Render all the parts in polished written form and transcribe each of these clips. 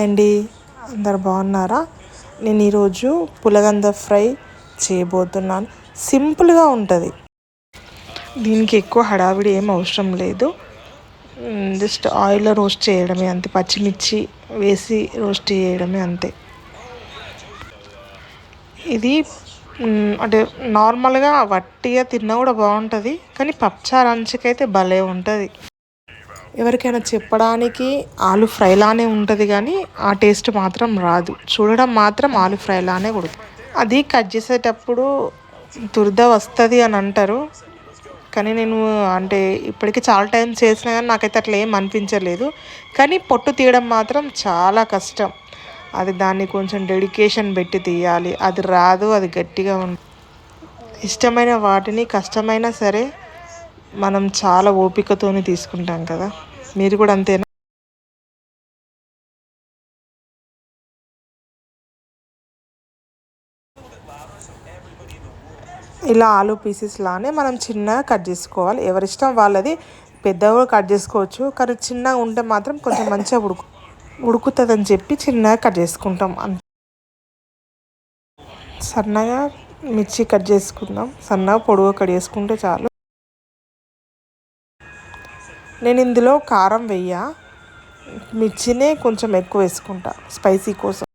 Hi అండి, అందరు బాగున్నారా? నేను ఈరోజు పులగంద ఫ్రై చేయబోతున్నాను. సింపుల్గా ఉంటుంది. దీనికి ఎక్కువ హడావిడి ఏం అవసరం లేదు. జస్ట్ ఆయిల్లో రోస్ట్ చేయడమే అంతే. పచ్చిమిర్చి వేసి రోస్ట్ చేయడమే అంతే. ఇది అంటే నార్మల్గా వట్టిగా తిన్నా కూడా బాగుంటుంది, కానీ పప్పుచారు అంచుకైతే భలే ఉంటుంది. ఎవరికైనా చెప్పడానికి ఆలు ఫ్రైలానే ఉంటుంది, కానీ ఆ టేస్ట్ మాత్రం రాదు. చూడడం మాత్రం ఆలు ఫ్రైలానే కొడుతుంది. అది కట్ చేసేటప్పుడు దురద వస్తుంది అని అంటారు, కానీ నేను అంటే ఇప్పటికీ చాలా టైం చేసినా కానీ నాకైతే అట్లా ఏం అనిపించలేదు. కానీ పొట్టు తీయడం మాత్రం చాలా కష్టం. అది దాన్ని కొంచెం డెడికేషన్ పెట్టి తీయాలి. అది రాదు, అది గట్టిగా ఉంటుంది. ఇష్టమైన వాటిని కష్టమైనా సరే మనం చాలా ఓపికతోనే తీసుకుంటాం కదా. మీరు కూడా అంతేనా? ఇలా ఆలు పీసెస్ లానే మనం చిన్నగా కట్ చేసుకోవాలి. ఎవరిష్టం వాళ్ళది. పెద్దగా కట్ చేసుకోవచ్చు, కానీ చిన్నగా ఉంటే మాత్రం కొంచెం మంచిగా ఉడుకుతుందని చెప్పి చిన్నగా కట్ చేసుకుంటాం. సన్నగా మిర్చి కట్ చేసుకుందాం. సన్నగా పొడుగు కట్ చేసుకుంటే చాలు. నేను ఇందులో కారం వెయ్య, మిర్చినే కొంచెం ఎక్కువ వేసుకుంటా స్పైసీ కోసం.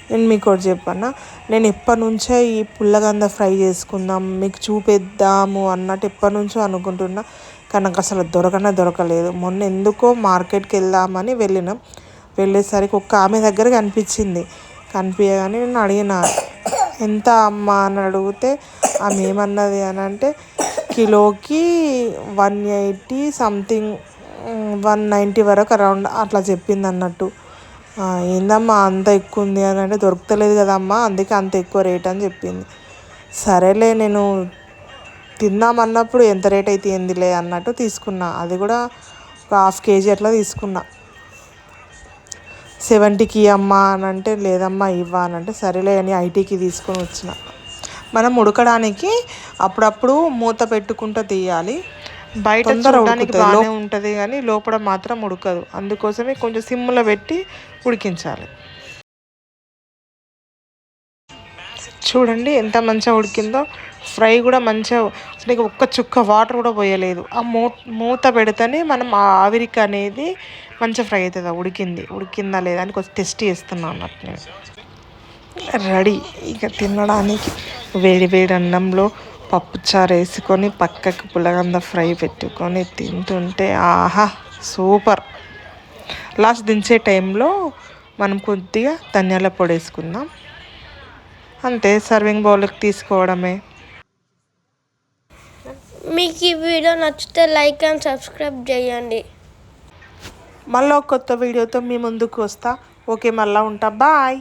నేను మీకు ఒకటి చెప్పన్నా, నేను ఎప్పటి నుంచో ఈ పుల్లగంద ఫ్రై చేసుకుందాం మీకు చూపిద్దాము అన్నట్టు ఎప్పటి నుంచో అనుకుంటున్నా, కానీ నాకు అసలు దొరకలేదు. మొన్న ఎందుకో మార్కెట్కి వెళ్దామని వెళ్ళేసరికి ఒక్క ఆమె దగ్గర కనిపించగానే నేను అడిగిన, ఎంత అమ్మ అని అడిగితే ఆమె ఏమన్నది అని అంటే, కిలోకి 180 సంథింగ్, 190 వరకు అరౌండ్ అట్లా చెప్పింది అన్నట్టు. ఏందమ్మా అంత ఎక్కువ ఉంది అని అంటే, దొరకలేదు కదమ్మా అందుకే అంత ఎక్కువ రేట్ అని చెప్పింది. సరేలే, నేను తిందామన్నప్పుడు ఎంత రేట్ అయితే ఏందిలే అన్నట్టు తీసుకున్నా. అది కూడా ఒక 1/2 kg అట్లా తీసుకున్నా. 70కి అమ్మా అని అంటే, లేదమ్మా ఇవ్వా అని అంటే, సరేలే అని 80కి తీసుకొని వచ్చిన. మనం ఉడకడానికి అప్పుడప్పుడు మూత పెట్టుకుంటూ తీయాలి. బయట చూడడానికి బాగానే ఉంటుంది, కానీ లోపల మాత్రం ఉడకదు. అందుకోసమే కొంచెం సిమ్లో పెట్టి ఉడికించాలి. చూడండి ఎంత మంచిగా ఉడికిందో. ఫ్రై కూడా మంచిగా, అసలు ఒక్క చుక్క వాటర్ కూడా పోయలేదు. ఆ మూత పెడితేనే మనం ఆ ఆవిరికి అనేది మంచిగా ఫ్రై అవుతుంది. ఉడికిందా లేదా అని కొంచెం టెస్ట్ చేస్తున్నాను అన్నట్టు. నేను రెడీ ఇక తినడానికి. వేడి అన్నంలో పప్పుచారు వేసుకొని పక్కకు పులగంద ఫ్రై పెట్టుకొని తింటుంటే ఆహా సూపర్. లాస్ట్ దించే టైంలో మనం కొద్దిగా ధనియాల పొడి వేసుకుందాం అంతే. సర్వింగ్ బౌల్కి తీసుకోవడమే. మీకు ఈ వీడియో నచ్చితే లైక్ అండ్ సబ్స్క్రైబ్ చేయండి. మళ్ళీ కొత్త వీడియోతో మీ ముందుకు వస్తా. ఓకే, మళ్ళీ ఉంటా. బాయ్.